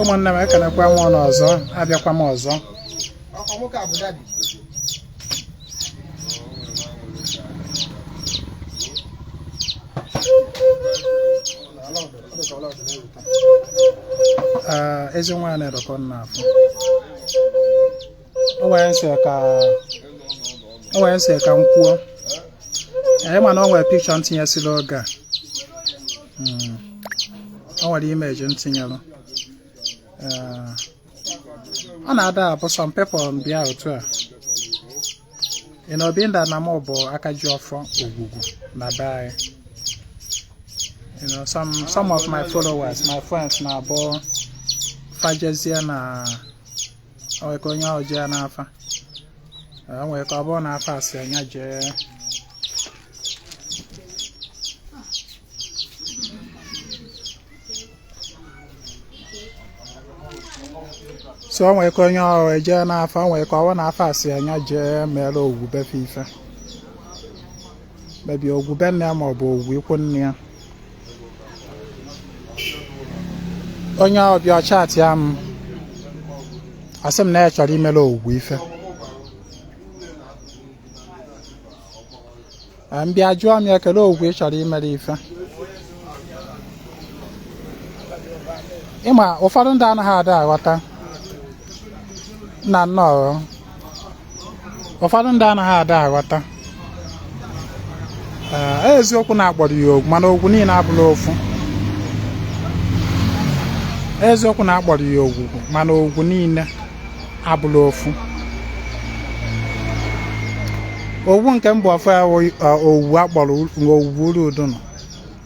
ụmụnne m ekenekwa m ọnụ ọzọ abịakwa m ọzọ Ezinwa Anaedo ka ọ na-afụ o wee nsị ka m kwuo mana o nwere pikchọ ntinyesịrị oge a o nwere imeji ntinyelụ ọ na-ada abụ some people bịa otu a binda na m bụ Akajiọfọ Ogwugwu na be anyị some of my followers my friends na-abụ fajezie na onwe ka onye ahụ jee n'afa onwe ka ọ bụrụ na afa asị anya jee so onwe ka onye ọrụ eje n'afa onwe ka ọ bụrụ na afa asị anya jee mere ogwugwu ife mebi ogwugwu nne ya ma ọ bụ ogwugwu ikwu nne ya onye ọbịa ọchatị ya m asị m na ya chọrọ imere ogwugwu ife mbịa jụọ m ekele ogwugwu ị chọrọ imere ife ịma ụfọdụ ndị anaghị ada aghọta na nnọọ ụfọdụ ndị anaghị ada aghọta eziokwu na-akpọrọ ya ogwu mana ogwu niile abụla ofu eziokwu na-akpọrọ ya ogwugwu mana ogwu niile abụla ofu ogwu nke mbụ ọfọ ya owuwu akpọrọ owuwu Urudunu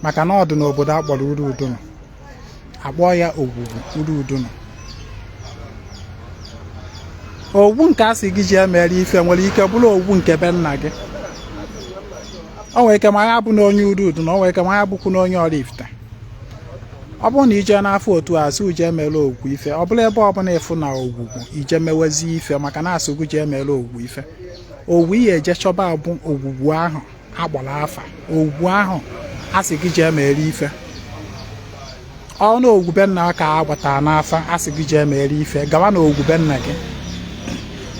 maka na ọ dị n'obodo akpọrọ Urudunu akpọọ ya ogwugwu Urudunu ogwu nke a sị gị ji emere ife nwere ike bụrụ ogwu nke be nna gị o nwere ike ma ya bụ na onye Urudunu o nwere ike ma ya bụkwu na onye Oraifite ọ bụrụ na ije n'afọ otu a asị uje emere ogwu ife ọ bụla ebe ọbụla ịfụ na ogwugwu ije mewezi ife maka na asị gị ji emere ogwu ife ogwu ihe eje chọba abụ ogwugwu ahụ agbara afa ogwu ahụ asị gị ji emere ife ọnụ ogwu be nna ka agbatara n'afa asị gị ji emere ife gaba na ogwu be nna gị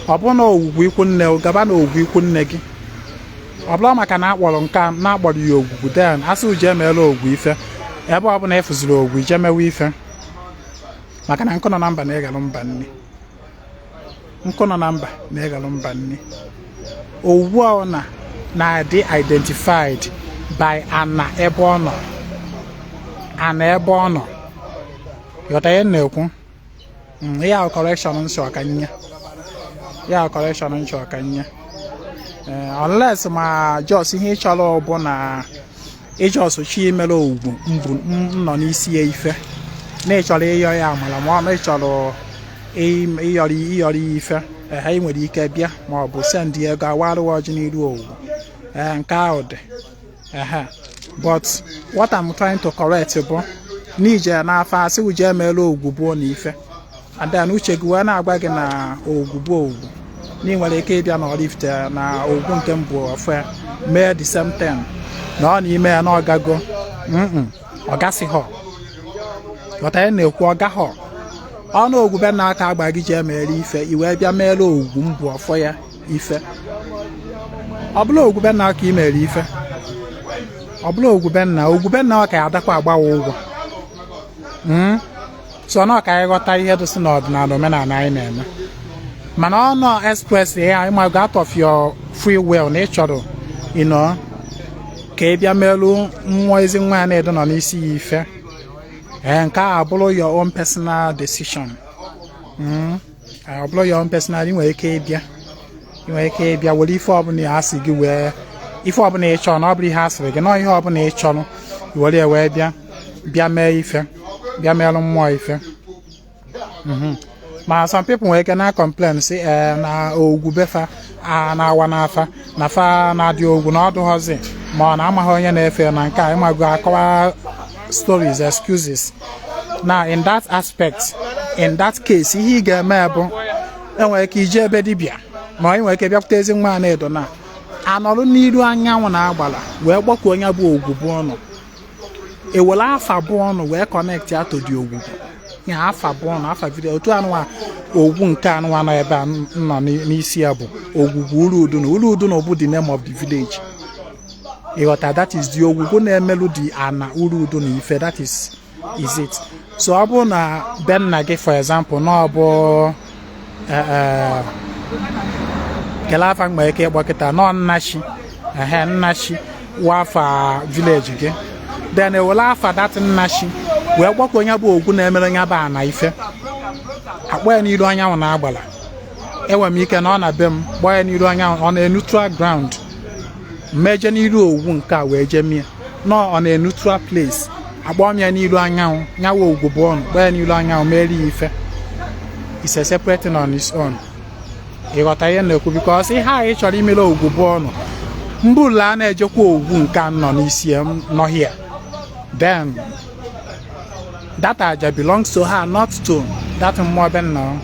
ọ bụrụ na ogwugwu ikwu nne gaba na ogwu ikwu nne gị ọ bụla maka na akpọrọ nke a na-akpọrọ ya ogwugwu den asị uje emere ogwu ife ebe ọ bụla efuziri ogwu ije mewe ife maka na nkụ nọ na mba na-egalụ mba nne nkụ nọ na mba na-egalụ mba nne owuwu ọ na-adị identified by ana ebe ọ nọ ana ebe ọ nọ yọta ihe na-ekwu ihe ahụ correction nsọ ọkanye ya correction nsọ ọkanye unless ma jos ihe ị chọrọ bụ na ịjọsụ chi imere ogwugwu mbụ nọ n'isi ya ife na ịchọrọ ịyọ ya amala ma ọ na ịchọrọ iyọrọ ya ife ị nwere ike bịa ma ọ bụ send ego awarụ ọjị n'iru ogwugwu nke ahụ dị but what I'm trying to correct bụ n'ije n'afọ asị uje emere ogwugwu bụ na ife and then uche gị wee na-agwa gị na ogwugwu bụ ogwugwu na ị nwere ike ịbịa na Oraifite na ogwugwu nke mbụ ọfụ mee the same thing na ọ n'ime ya na ọgago ọ gasịghọ ghọta ya na-ekwu ọgaghọ ọnụ ogwu be nna aka agba gị ji emere ife i wee bịa mere ogwu mbụ ọfọ ya ife ọ bụla ogwu be nna aka imere ife ọ bụla ogwu be nna ọ ka ya adakwa agbawa ụgwọ so na ọ ka anyị ghọta ihe dịsị n'ọdịnala omenala anyị na-eme mana ọnụ express ya ịmago out of your free will na ị chọrọ ka ị bịa merụ nwa Ezinwa Anaedo nọ n'isi ya ife nke a abụrụ your own personal decision ọ bụrụ your own personal ị nwere ike ịbịa were ife ọbụla ya asị gị wee ife ọbụla ị chọrọ na ọ bụrụ ihe asịrị gị na ihe ọbụla ị chọrọ were ya wee bịa mee ife bịa merụ mmụọ ife ma some people nwere ike na complain si na ogwu befa na-awa n'afa na fa na-adị ogwu na ọdụghọzi ma ọ na-amaghị onye na-efe na nke a ịmago akọwa stories excuses na in that aspect in that case ihe ị ga-eme bụ enwere ike ije ebe dibịa ma ị nwere ike bịakwute Ezinwa Anaedo na anọrụ n'iru anyanwụ na agbala wee gbakọ onye bụ ogwu bụ ọnụ ewere afa bụọnụ wee connect ya to the Ogwugwu ya afa bụọnụ afa vileji otu anụwa ogwu nke anụwa nọ ebe a nọ n'isi ya bụ Ogwugwu Uru-Udunu bụ the name of the village ịghọta that is the Ogwugwu na-emelụ the ana Uru-Udunu ife that is it so ọ bụ na be nna gị for example na ọ bụ kele afa mgbe ike ịgbakịta nọ nnachi wafa village gị then ewere afa that nnachi wee gbakọ onye bụ ogwu na-emere onye bụ ana ife akpọ ya n'iru anyanwụ na agbala enwe m ike na ọ na be m gbaa ya n'iru anyanwụ ọ na neutral ground mmeje n'iru ogwu nke a wee jee mie nọ ọ na neutral place akpọ m ya n'iru anyanwụ nyawa ogwu bụ ọnụ gbaa ya n'iru anyanwụ mere ya ife is a separate thing on its own ịghọta ihe na-ekwu because ihe anyị chọrọ imere ogwu bụ ọnụ mbụlụ a na-ejekwa ogwu nke nọ n'isi nọ here then that aja belongs to her not to that mmụọ be nọ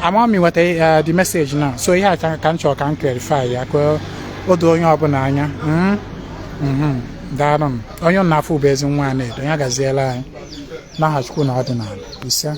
ama m nweta the message now so ihe a ka m chọrọ ka m clarify ya ka o doo onye ọbụla anya daalụ m onye na-afụ bụ Ezinwa Anaedo ya gaziela anyị n'aha Chukwu na ọdịnala ise